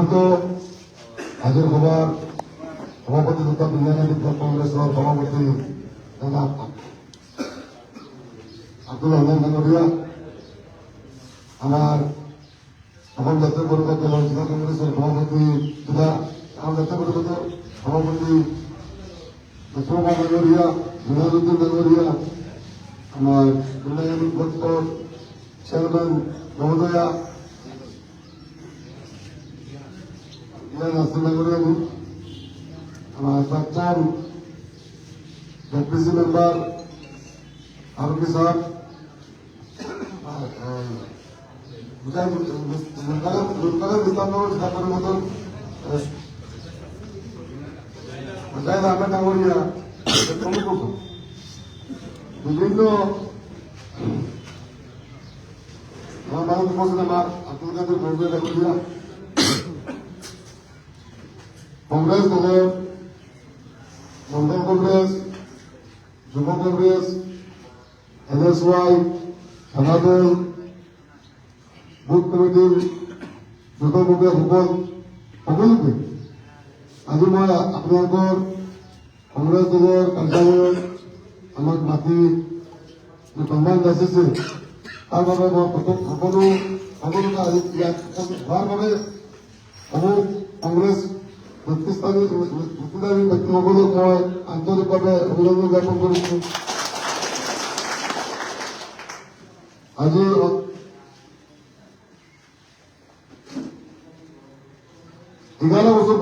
সম্মানিত হাজির হবার সভাপতি তথা বিজ্ঞানী কংগ্রেসের সভাপতি জনাব আব্দুল রহমান গাঙ্গুরিয়া, আমার সকল জাতীয় পরিষদ জেলা কংগ্রেসের সভাপতি তথা আমার জাতীয় পরিষদের সভাপতি সুষমা গাঙ্গুরিয়া, জুনাদুদ্দিন গাঙ্গুরিয়া, আমার বিজ্ঞানী দপ্তর চেয়ারম্যান মহোদয়া নাসির গাঙ্গুরিয়া, আমার প্রাক্তন ডেপুটি মেম্বার আরবি সাহেব, বিভিন্ন আমার আব্দুল কাদের কংগ্রেস দলের মন্ডল কংগ্রেস, যুব কংগ্রেস, NSY, থানাদল, বুথ কমিটির যুৱ কংগ্ৰেছসকল সকলোকে আজি মই আপোনালোকৰ কংগ্ৰেছ দলৰ কাৰ্যালয়ত আমাক মাতি সন্মান যাচিছে তাৰ বাবে মই সকলোকে ইয়াত হোৱাৰ বাবে সমূহ কংগ্ৰেছ নেতৃস্থানীয় ব্যক্তিসকলক মই আন্তৰিকভাৱে অভিনন্দন জ্ঞাপন কৰিছো। আজি 11 বছৰ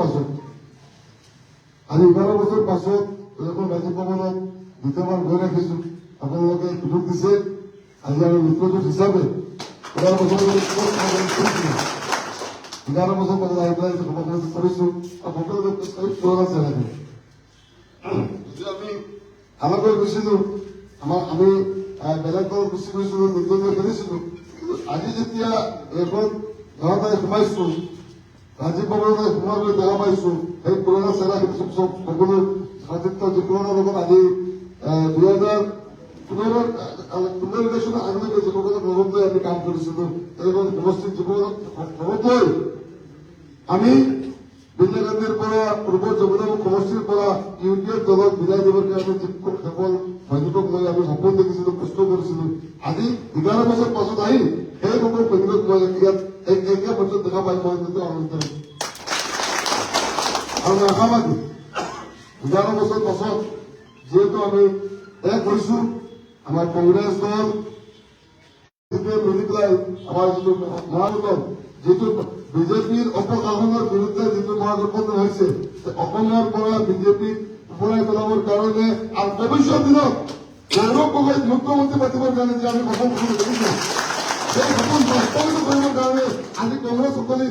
পাছত যখন ৰাজীৱ ভৱনত দ্বিতীয়বাৰ গৈ ৰাখিছো, আপোনালোকে সুযোগ দিছে। আজি আমি মিত্ৰজোঁট হিচাপে 11 বছৰ পাছত আহি পেলাই সভাপতি কৰিছো আৰু সকলোকে পুৰণা চেহেৰা আমি আমাকৈ গৈছিলো, আমি বেলেগ দল গুচি গৈছিলো, নিজে খেলিছিলো। কিন্তু আজি যেতিয়া এখন গাঁৱত সোমাইছো, ৰাজীৱ ভৱনত সোমাবলৈ দেখা পাইছো, সেই পুৰণা চেহেৰা সকলো সতীৰ্থ যিসকলৰ লগত আজি 2015 ইলেকশ্যনৰ আগলৈকে যিসকলক লগত লৈ আমি কাম কৰিছিলো, তেওঁলোকৰ উপস্থিত যুৱকক লগত লৈ আমি ইন্দিৰা গান্ধীৰ পৰা পূৰ্বৰ যমুনামুখ সমষ্টিৰ পৰা UDF দলক বিদায় দিবৰ কাৰণে কেৱল সৈনিকক লৈ আমি সপোন দেখিছিলো, কষ্ট কৰিছিলো। আজি 11 বছৰ পাছত আহি সেই সকলো সৈনিকক মই ইয়াত একে মঞ্চত দেখা পাই মই কিন্তু আনন্দিত আৰু মই আশাবাদী 11 বছৰ পাছত যিহেতু আমি এক হৈছো, আমাৰ কংগ্ৰেছ দল মিলি পেলাই আমাৰ যিটো মহাগঠন, যিটো বিজেপিৰ অপশাসনৰ বিৰুদ্ধে যিটো মহাগঠবন্ধন হৈছে, অসমৰ পৰা বিজেপিক উপৰাই পেলাবৰ কাৰণে আৰু ভৱিষ্যত দিনত গৌৰৱ গগৈক মুখ্যমন্ত্ৰী পাতিবৰ কাৰণে যে আমি সপোন দেখিছো, সেই সপোন বাস্তৱায়িত কৰিবৰ কাৰণে আজি কংগ্ৰেছসকলে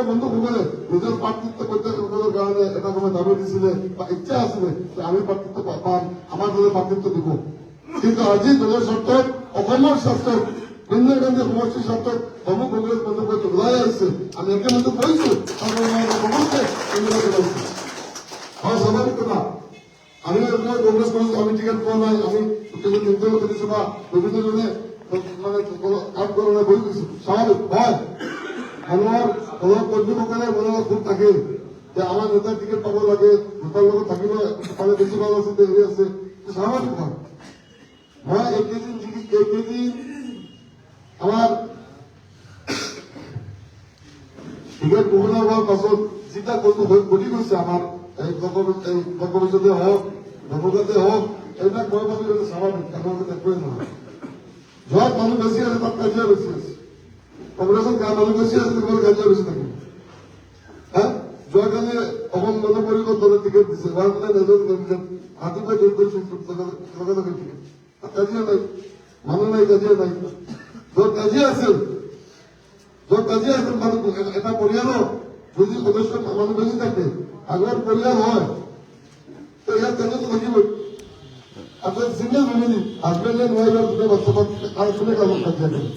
বন্ধুসকলে নিজৰ প্ৰাৰ্থিত্ব প্ৰত্যাশাসকলৰ কাৰণে এটা সময় দাবী দিছিলে বা ইচ্ছা আছিলে যে আমি প্ৰাৰ্থিত্ব পাম, আমাৰ দলে প্ৰাৰ্থিত্ব দিব। কিন্তু আজি দলৰ স্বাৰ্থত, অসমৰ স্বাৰ্থত, ইন্দিৰা গান্ধী সমষ্টিৰ স্বাৰ্থত সমূহ কংগ্ৰেছ বন্ধুকৈ ওলাই আহিছে। আমি একে মঞ্চ কৰিছো সকলোকে স্বাভাৱিক কথা। আমি কংগ্ৰেছ কৰিছো, আমি টিকেট পোৱা নাই, আমি নিৰ্দলীয় কৰিছো বা বিভিন্নজনে মানে কাম কৰা নাই বহি গৈছো, স্বাভাৱিক হয়। মানুহৰ দলৰ কৰ্মীসকলে মনৰ খুব থাকে যে আমাৰ নেতাৰ টিকেট পাব লাগে, নেতাৰ লগত থাকিব পালে বেছি ভাল আছে, হেৰি আছে, স্বাভাৱিক হয়। মই এইকেইদিন আমাৰ টিকেট ঘোষণা হোৱাৰ পাছত যেতিয়া ঘটি গৈছে আমাৰ এই ভৱিষ্যতে হওক, নৱগাতে হওক, এইবিলাক মই ভাবিলো স্বাভাৱিক, তেওঁলোকে একোৱেই নহয়। য'ত মানুহ বেছি আছে তাত কাজিয়া বেছি আছে, কংগ্ৰেছত মানুহ বেছি আছে তেওঁলোকে কাজিয়া বেছি থাকিব। যোৱাকালি অসম গণ পৰিষদ দলে টিকেট দিছে, ৰাতিপুৱাই লগে টিকেট, কাজিয়া নাই, মানুহ নাই, কাজিয়া নাই। য'ত কাজিয়া আছিল মানুহ এটা পৰিয়ালৰ যদি সদস্য মানুহ বেছি থাকে, আগৰ পৰিয়াল হয়, তো ইয়াত কাজিয়াটো থাকিবই। আপনার single family, husband and wife আর দুটো বাচ্চা আর শুনে কাজ কাজিয়া করে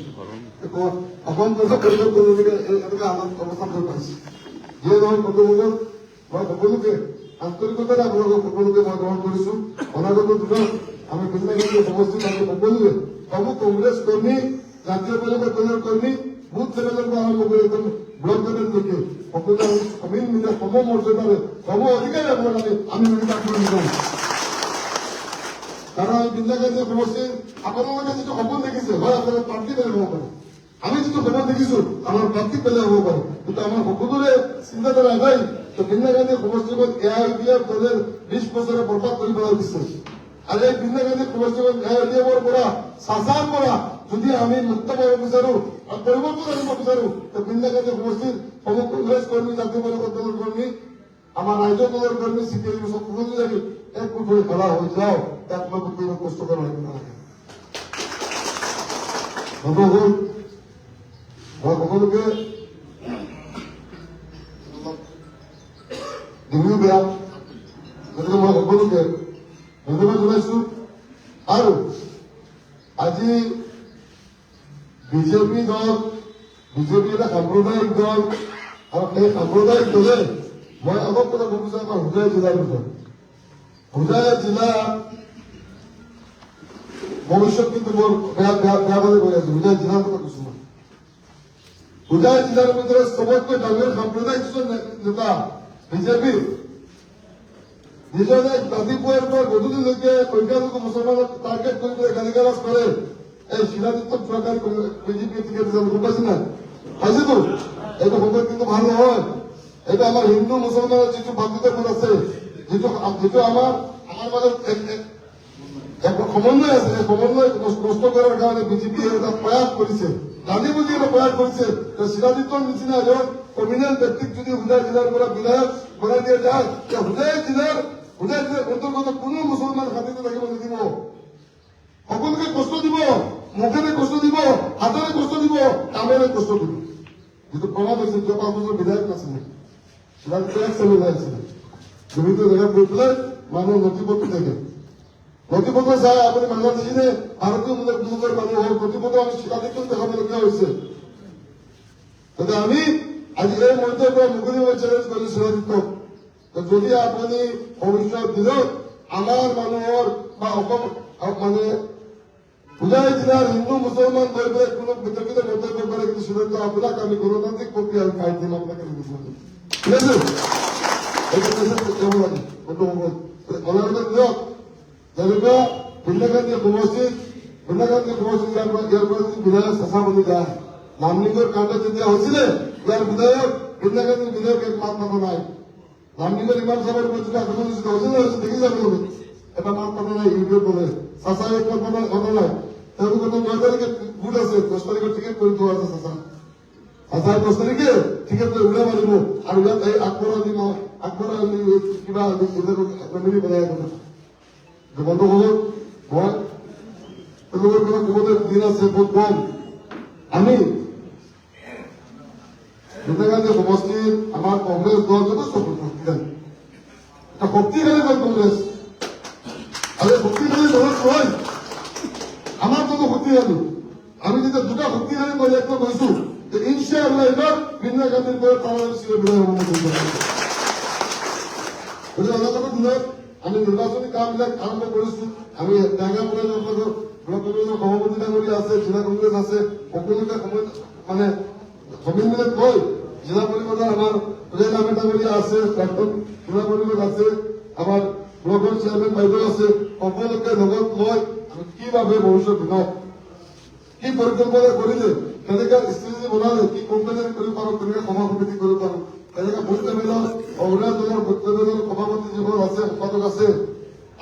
অসম দেশৰ পৰিৱেশ কমিটিকে এনেকুৱা অৱস্থান হৈ পাইছে। যিয়ে নহয় বন্ধুসকল, মই সকলোকে আন্তৰিকতাৰে আপোনালোকক সকলোকে মই গ্ৰহণ কৰিছো। অনাগত দিনত আমি বিভিন্ন সমষ্টিত আমি সকলোৱে সমূহ কংগ্ৰেছ কৰ্মী, জাতীয় পৰিষদ দলৰ কৰ্মী, বুথ লেভেলৰ পৰা আৰম্ভ কৰি একদম ব্লক লেভেললৈকে সকলোৱে আমি মিলি সমমৰ্যাদাৰে সম অধিকাৰে আমি মিলি কাম কৰি যাওঁ। কাৰণ আমি বৃন্দাকান্দি সমষ্টিৰ আপোনালোকে যিটো সপোন দেখিছে হয় আপোনালোকে প্ৰাৰ্থী বেলেগ হ'ব পাৰে, আমি যিটো সপোন দেখিছো আমাৰ প্ৰাৰ্থী বেলেগ হ'ব পাৰে, কিন্তু আমাৰ সকলোৰে চিন্তাধাৰা এটাই বৃন্দাকান্দি সমষ্টিখন AIDF দলেৰ 20 বছৰে বৰবাদ কৰে ফেলা দিচ্ছে। আৰ এই বৃন্দাকান্দি সমষ্টিখন AIDF পৰা শাসন পৰা যদি আমি মুক্ত পাব বিচাৰো আৰ পৰিবৰ্তন আনিব বিচাৰো তো বৃন্দাকান্দি সমষ্টির সমগ্র কংগ্রেস কর্মী জাতীয় পরিষদ দলের কর্মী আমার রাজ্য দলের কর্মী CPIM সকলো যদি এক করে খেলা হয়ে যাও একমাত্র কোনো কষ্ট করা লাগবে না। বন্ধুগণ মই সকলোকে দিনও বেয়া গতিকে মই সকলোকে ধন্যবাদ জনাইছো। আৰু আজি বিজেপি দল বিজেপি এটা সাম্প্ৰদায়িক দল আৰু সেই সাম্প্ৰদায়িক দলে মই অলপ কথা ক'ব বিচাৰো আমাৰ হোজাই জিলাৰ বিষয়ে। হোজাই জিলা ভৱিষ্যত কিন্তু বৰ বেয়াভাৱে গৈ আছে। হোজাই জিলাৰ কথা কৈছো মই। হোজাই জিলাৰ ভিতৰত চবতকৈ ডাঙৰ সাম্প্ৰদায়িক নেতা বিজেপি নিজৰে ৰাতিপুৱাৰ পৰা গধূলিলৈকে সংখ্যালঘু মুছলমানক টাৰ্গেট কৰি পেলাই গালিগালাজ কৰে। এই শিলাদিত্য চৰকাৰী বিজেপি টিকেট গম পাইছে না পাইছেতো এইটো সময় কিন্তু ভাল নহয়। এইটো আমাৰ হিন্দু মুছলমানৰ যিটো ভাতৃত্ববোধ আছে যিটো আমাৰ মাজত সমন্বয় আছে এই সমন্বয় নষ্ট কৰাৰ কাৰণে বিজেপিয়ে এটা প্ৰয়াস কৰিছে, জানি বুজি এটা প্ৰয়াস কৰিছে। শিলাদিত্যৰ নিচিনা এজন কমিউনেল ব্যক্তিক যদি হোজাই জিলাৰ পৰা বিধায়ক বনাই দিয়া যায় হোজাই জিলাৰ অন্তৰ্গত কোনো মুছলমান শান্তিতে থাকিব নিদিব, সকলোকে কষ্ট দিব, মুখেৰে কষ্ট দিব, হাতেৰে কষ্ট দিব, কামেৰে কষ্ট দিব। যিটো প্ৰমাণ হৈছে যোৱা 5 বছৰ বিধায়ক নাছিলে, টেক্স ওলাই আছিলে, বিভিন্ন জেগাত গৈ পেলাই মানুহ নথিপত্ৰ থাকে, নথিপত্ৰ চাই আপুনি মানুহ দেখিলে ভাৰতীয় মুলকৰ মানুহ হল নথিপত্ৰ আমি শিলাদিত্যক দেখাবলগীয়া হৈছে। গতিকে আমি আজি এই মঞ্চৰ পৰা মুকলিভাৱে চেলেঞ্জ কৰিছো শিলাদিত্যক, যদি আপুনি ভৱিষ্যত দিনত আমাৰ মানুহৰ বা অসম মানে হোজাই জিলাৰ হিন্দু মুছলমান গৈ পেলাই কোনো বিতৰ্কিত মন্তব্য কৰে কিন্তু শিলাদিত্য আপোনাক আমি গণতান্ত্ৰিক প্ৰক্ৰিয়া কাই দিম আপোনাকে ঠিক আছে। এইটো যাব লাগে অনাগত দিনত যেনেকুৱা বৃন্দাকান্দি সমষ্টিত ইয়াৰ পৰা যদি বিধায়ক চেঁচা বনি যায়, নামনিংগৰ কাণ্ড যেতিয়া হৈছিলে ইয়াৰ বিধায়ক বৃন্দাকান্দিৰ বিধায়ক এক মাত মাতা নাই। নামনিংগৰ ইমাম সাহেবৰ পৰিস্থিতি আক্ৰমণ হৈছিলে দেখি যাব এটা মাত মাতা নাই, ইউটিউব বলে চাচাই এক মাত মাতা নাই। তেওঁলোকৰ 9 তাৰিখে ভোট আছে, 10 তাৰিখৰ টিকেট কৰি থোৱা আছে চাচাই 10 তাৰিখে টিকেট লৈ উৰা মাৰিব আৰু ইয়াত এই আকবৰ আলী কিবা ফেমিলি বনাই বন্ধুসকল মই তেওঁলোকৰ কিবা ক'বলৈ দিন আছে বহুত কম। আমি বৃন্দাকান্দি সমষ্টিৰ আমাৰ কংগ্ৰেছ দল যথেষ্ট শক্তিশালী, এটা শক্তিশালী দল কংগ্ৰেছ আৰু শক্তিশালী দলত হয় আমাৰ দলো শক্তিশালী। আমি যেতিয়া দুটা শক্তিশালী দল একমত হৈছো ইনশাআল্লাহ এবাৰ বৃন্দাকান্দিৰ পৰা তামিলনাডু বিধায়ক গতিকে অনাগত দিনত আমি নিৰ্বাচনী কামবিলাক আৰম্ভ কৰিছো। আমি টেঙা ব্লক কংগ্ৰেছৰ সভাপতি ডাঙৰীয়া আছে, জিলা কংগ্ৰেছ আছে, সকলোকে মানে সমিলমিলত কৈ জিলা পৰিষদৰ আমাৰ ৰেল আমেৰ ডাঙৰীয়া আছে, প্ৰাক্তন জিলা পৰিষদ আছে, আমাৰ ব্লকৰ চেয়াৰমেন বাইদেউ আছে, সকলোকে লগত লৈ আমি কিভাৱে ভৱিষ্যত দিনত কি পৰিকল্পনা কৰিলে কেনেকৈ ষ্ট্ৰেটেজি বনালে কি কোম্পানী কৰিব পাৰো, কেনেকৈ সভা সমিতি কৰিব পাৰো, কেনেকৈ ভোট লেভেলৰ কংগ্ৰেছ দলৰ ভোট লেভেলৰ সভাপতি যিবোৰ আছে সম্পাদক আছে,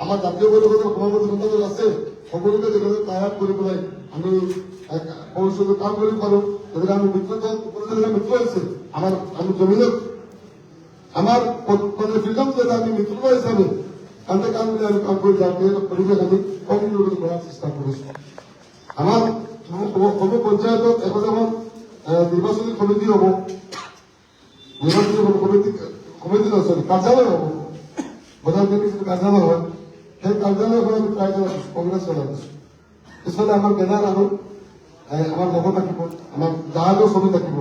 আমাৰ জাতীয় পৰিষদৰ সভাপতি সম্পাদক আছে, সকলোকে যেনেকৈ তৈয়াৰ কৰি পেলাই আমি ভৱিষ্যতে কাম কৰিব পাৰো। গতিকে আমি মিত্ৰ হৈছে আমি জমিনত আমাৰ মানে ফ্ৰিডম যেটা আমি মিত্ৰতা হিচাপে কান্দে কাম মিলাই আমি কাম কৰি যাওঁ পৰিৱেশ আমি কমিউনিটি কৰাৰ চেষ্টা কৰিছো। আমাৰ সম পঞ্চায়তত এখন নিৰ্বাচনী সমিতি হব, নিৰ্বাচনী সমিতি নহয় কাৰ্যালয় হব, বজাৰ যিটো কাৰ্যালয় হয় সেই কাৰ্যালয়খন আমি প্ৰায় কংগ্ৰেছ চলাই দিছো। পিছফালে আমাৰ বেনাৰ আৰু আমাৰ লগত থাকিব, আমাৰ জাহাজৰ ছবি থাকিব।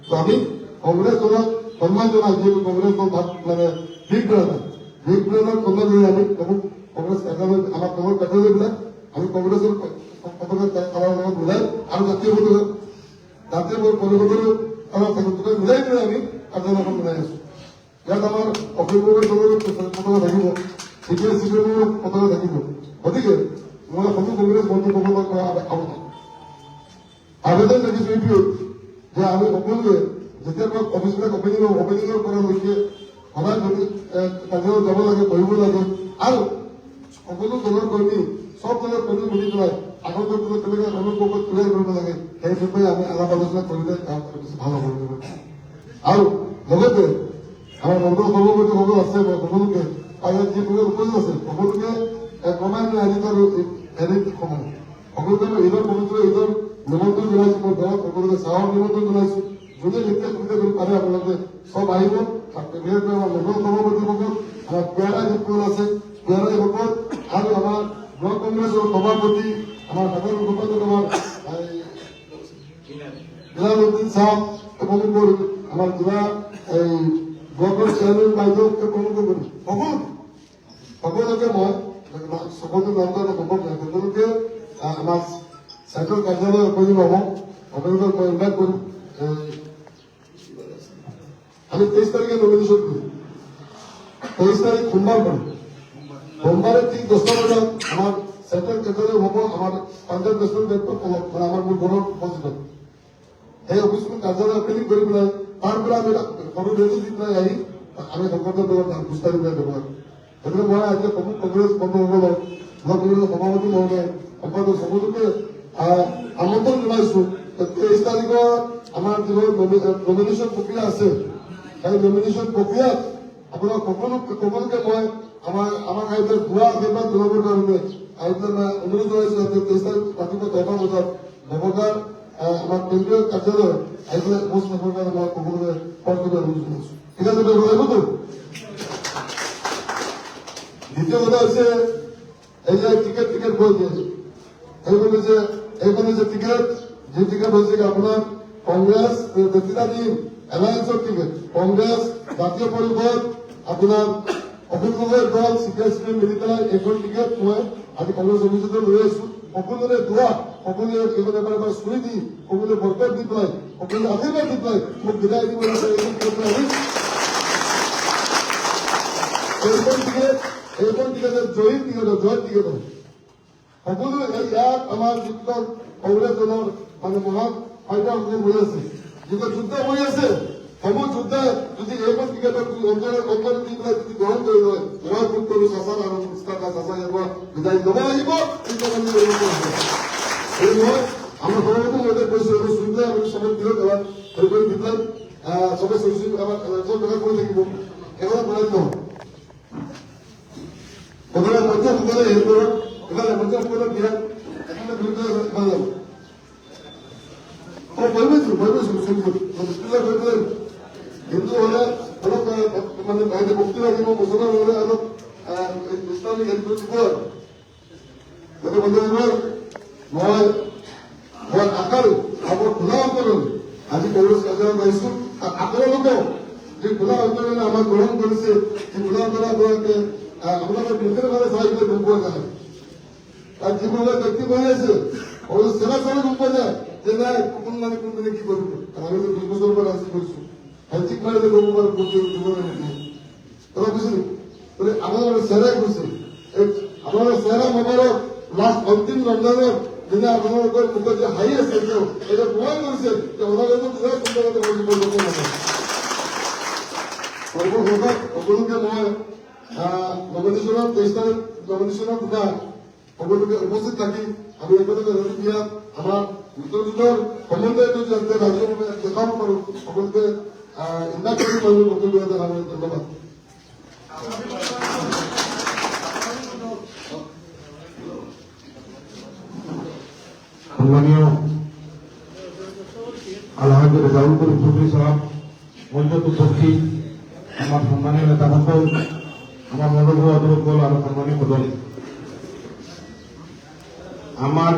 তো আমি কংগ্ৰেছ দলক সন্মান জনাই যিহেতু কংগ্ৰেছ দল মানে বিগ ব্ৰাদাৰ সন্মান জনাই আমি কংগ্ৰেছ কাৰ্যালয় আমাৰ কংগ্ৰেছ কাৰ্যালয়বিলাক আমি কংগ্ৰেছৰ পতাকা কালাৰ লগত মিলাই আৰু জাতীয় পতাকা যাতে মোৰ পৰিষদৰো অলপ তুমি মিলাই পেলাই আমি কাৰ্যালয়খন বনাই আছো। ইয়াত আমাৰ অভিভাৱকৰ পতাকা থাকিব, চিপিএমৰ পতাকা থাকিব। গতিকে মই সকলো কংগ্ৰেছ বন্ধুসকলক আবেদন ৰাখিছো এইটোৱে যে আমি সকলোৱে যেতিয়া অফিচবিলাক অপেনিঙৰ পৰা লৈকে সদায় কাৰ্যালয়ত যাব লাগে, পঢ়িব লাগে আৰু সকলো দলৰ কৰ্মী সব দলৰ কৰ্মী মিলি পেলাই আগন্তুক কেনেকৈ আমাৰ পক্ষত ক্লিয়াৰ কৰিব লাগে সেই বিষয়ে আমি আলাপ আলোচনা কৰিলে ভাল হ'ব। আৰু লগতে আমাৰ মণ্ডল সভাপতিসকল আছে সকলোকে ইয়াত যিসকল উপস্থিত আছে সকলোকে ক্ৰমান্বয়ে আজি তাৰ হেৰি সময় সকলোকে মই ঈদৰ পবিত্ৰ ঈদৰ নিমন্ত্ৰণ জনাইছো। মই ঘৰত সকলোকে চাহৰ নিমন্ত্ৰণ জনাইছো। যোনে যেতিয়া সুবিধা কৰিব পাৰে আপোনালোকে সব আহিব। বিশেষকৈ আমাৰ মণ্ডল সভাপতিসকল, আমাৰ পেয়াৰা যিসকল আছে পেয়াৰাসকল আৰু আমাৰ ব্লক কংগ্ৰেছৰ সভাপতি আমাৰ সাধাৰণ সম্পাদক আমাৰ বিলালুদ্দিন চাহ প্ৰমুখ কৰি আমাৰ জিলা ব্লকৰ চেয়াৰমেন বাইদেউ প্ৰমুখ কৰি সকলোকে মই সকলো নামটো সম্ভৱ নাই। সকলোকে আমাৰ চেণ্ট্ৰেল কাৰ্যালয় উপযোগী হ'ব। আপোনালোকক মই ইনভাইট কৰিম। আমি 23 তাৰিখে নমিনেশ্যন কৰিম। 23 তাৰিখ সোমবাৰ কৰিম। সোমবাৰে ঠিক 10টা বজাত আমাৰ চেণ্ট্ৰেল কাৰ্যালয় হ'ব আমাৰ পাঞ্জাৱ নেশ্যনেল বেংকৰ তলত, মানে আমাৰ মোৰ ঘৰৰ উপস্থিত। সেই অফিচখন কাৰ্যালয় অপেনিং কৰি পেলাই তাৰ পৰা আমি সৰু ৰেলি দি পেলাই আহি আমি সংগঠনৰ দলত খোজকাঢ়ি পেলাই ব্যৱহাৰ। গতিকে মই আজি প্ৰমুখ কংগ্ৰেছ বন্ধুসকলক, ব্লক কংগ্ৰেছৰ সভাপতি মহোদয়, সম্পাদক সকলোকে আমন্ত্ৰণ জনাইছো। 23 তাৰিখত আমাৰ যিবোৰ নমিনেশ্যন প্ৰক্ৰিয়া আছে সেই নমিনেশ্যন প্ৰক্ৰিয়াত আপোনাক সকলোকে মই আমাৰ আইতাৰ ভুৱা আশীৰ্বাদ জনাবৰ কাৰণে অনুৰোধ জনাইছো যাতে 23 তাৰিখ ৰাতিপুৱা 10টা বজাত নৱগাঁও আমাৰ কেন্দ্ৰীয় কাৰ্যালয় আহি পেলাই পোষ্ট কৰিবৰ কাৰণে মই সকলোকে কল কৰি অনুৰোধ জনাইছো। ঠিক আছে, আহিবতো। দ্বিতীয় কথা হৈছে এই যে টিকেট বৈ দিয়েছে এইখন যে টিকেট যি টিকেট হৈছে আপোনাৰ কংগ্ৰেছ নেতৃত্বাধীন এলায়েন্সৰ টিকেট, কংগ্ৰেছ জাতীয় পৰিষদ আপোনাৰ অখিল গগৈৰ দল চিপিএম মিলি পেলাই এইখন টিকেট মই আজি কংগ্ৰেছ অফিচতে লৈ আহিছো। সকলোৰে দোৱা, সকলোৱে এইখন এবাৰ চুৰি দি, সকলোৱে বৰকত দি পেলাই, সকলোৱে আশীৰ্বাদ দি পেলাই মোক বিদায় দিব লাগে। এইখন টিকেট জয়ীৰ টিকেট, জয়ৰ টিকেট হয়। সকলো ইয়াত আমাৰ যিটো কংগ্ৰেছ দলৰ মানে মহান ফাইটাৰসকল হৈ আছে, যিটো যুদ্ধ হৈ আছে, সমূহ যুদ্ধই যদি এইখন টিকেটক অন্তৰত দি পেলাই যদি গ্ৰহণ কৰি লয়, মই ভোট কৰো চাচা আৰু চাচা ইয়াৰ বিদায় ল'ব লাগিব। এই মই আমাৰ সভাপতি মহোদয় কৈছো এইবোৰ চুৰিলে আমি চবে দিলত এবাৰ হেৰি কৰি দি পেলাই চবে চুৰি আমাৰ ব্যৱহাৰ কৰি থাকিব, এবাৰ বনাই লওঁ। প্ৰথমে মধ্যসকলে হেৰি কৰক, এফালে মধ্যসকলক দিয়া, এফালে বিৰুদ্ধে এফালে যাব। হিন্দু হলে অলপ মানে ভক্তি লাগিব, মুছলমান হলে অলপ ইসলামিক হেৰি কৰি দিব আৰু। গতিকে বন্ধুসকল মই আশা আমাৰ খোলা অন্তৰেৰে আজি কংগ্ৰেছ কাৰ্যালয়ত আহিছো। আপোনালোকেও যি খোলা অন্তৰেৰে আমাক গ্ৰহণ কৰিছে, সেই খোলা অন্তৰে আপোনালোকে আপোনালোকৰ মুখেৰে মানে চাই পেলাই গম পোৱা যায়। তাত যিবোৰ ব্যক্তি বহি আছে চেলা চালে গম পোৱা যায় যে নাই কোন মানে কোনজনে কি কৰিব। আমি 20 বছৰৰ পৰা ৰাজনীতি কৰিছো, ঠিক মাৰিলে গম পাব দিব নিদিয়ে। তই বুজিলি বোলে আপোনালোকে চেহেৰাই কৰিছে, আপোনালোকে চেহেৰা মোবাইলত লাষ্ট অন্তিম ৰমজানৰ দিনা আপোনালোকৰ মুখত যে হাঁহি আছে এতিয়াও এতিয়া প্ৰমাণ কৰিছে যে আপোনালোকে বিৰাট সুন্দৰতে সকলোকে মই নমিনেশ্যনত 23 তাৰিখ নমিনেশ্যনৰ দিনা সকলোকে উপস্থিত থাকি আমি একেলগে ৰাজনীতি আমাৰ মিত্ৰজোঁটৰ সমন্বয়টো যাতে ৰাজ্যভাৱে দেখাব পাৰো, সকলোকে ইনভাইট কৰিব পাৰো। সকলোকে ধন্যবাদ। সম্মানীয় আলহাজ ৰেজাউল কৰিম চৌধুৰী সাহেব, মঞ্চত উপস্থিত আমাৰ সম্মানীয় নেতাসকল, আমাৰ মণ্ডল অধ্যক্ষসকল আৰু সম্মানীয় সদন, আমার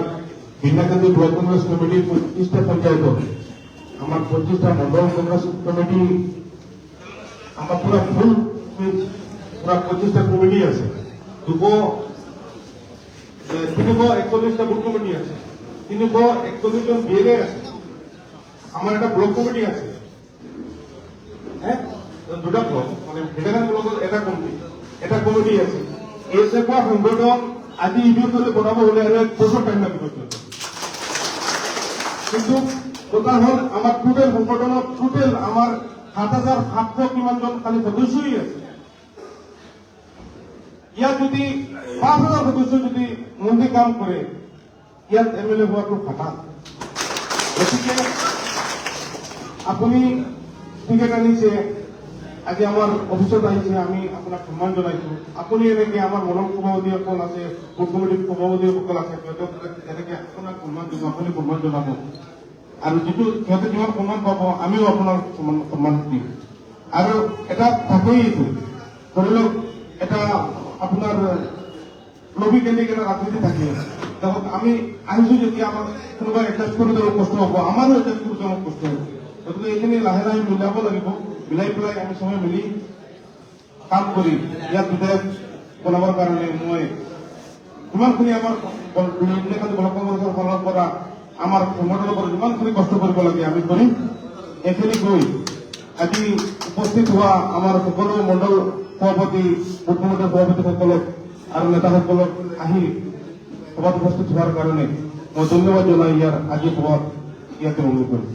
বিনাকান্দি ব্লক কংগ্রেস কমিটির 25টা পঞ্চায়েত, আমার 25টা মন্ডল কংগ্রেস কমিটি, আমার পুরা ফুল পুরা 25টা কমিটি আছে, 341টা বুথ কমিটি আছে, 341 জন বিএলএ আছে, আমার একটা ব্লক কমিটি আছে, হ্যাঁ, দুটা ব্লক, মানে ফেডারেল ব্লকের এটা কমিটি, এটা কমিটি আছে। এই সেবা সংগঠন আজি ইডিও করে বনাব হলে আর 1 বছর টাইম লাগবে। কিন্তু কথা হল আমার টোটাল সংগঠনত টোটাল আমার 7,700 কিমানজন খালি সদস্যই আছে। ইয়াত যদি 5,000 সদস্য যদি মন্দিৰ কাম কৰে, ইয়াত এমএলএ হোৱাটো ফাটাল। গতিকে আপুনি টিকেট আনিছে, আজি আমাৰ অফিচত আহিছে, আমি আপোনাক সন্মান জনাইছো। আপুনি এনেকে আমাৰ মনৰ সভাপতিসকল আছে, বুথ কমিটিৰ সভাপতিসকল আছে, সিহঁতক এনেকে আপোনাক সন্মান দিব, আপুনি সন্মান জনাব। আৰু যিটো সিহঁতে যিমান সন্মান পাব, আমিও আপোনাৰ সন্মান দিম। আৰু এটা থাকেই এইটো, ধৰি লওক এটা আপোনাৰ লবি কেন্দ্ৰিক এটা ৰাজনীতি থাকে। দেখক আমি আহিছো যেতিয়া আমাক কোনোবাই এডজাষ্ট কৰি দিব কষ্ট হ'ব, আমাৰো এডজাষ্ট কৰি আমাক কষ্ট হ'ব। গতিকে এইখিনি লাহে লাহে মিলাব লাগিব, মিলাই পেলাই আমি সবে মিলি কাম কৰি ইয়াত বিধায়ক বনাবৰ কাৰণে মই যিমানখিনি আমাৰ ব্লক কংগ্ৰেছৰ ফালৰ পৰা আমাৰ সংগঠনৰ পৰা যিমানখিনি কষ্ট কৰিব লাগে আমি কৰিম। এইখিনি গৈ আজি উপস্থিত হোৱা আমাৰ সকলো মণ্ডল সভাপতি, বুথ কমিটিৰ সভাপতিসকলক আৰু নেতাসকলক আহি সভাত উপস্থিত হোৱাৰ কাৰণে মই ধন্যবাদ জনাই ইয়াৰ আজি সভাত ইয়াতে অনুৰোধ কৰিম।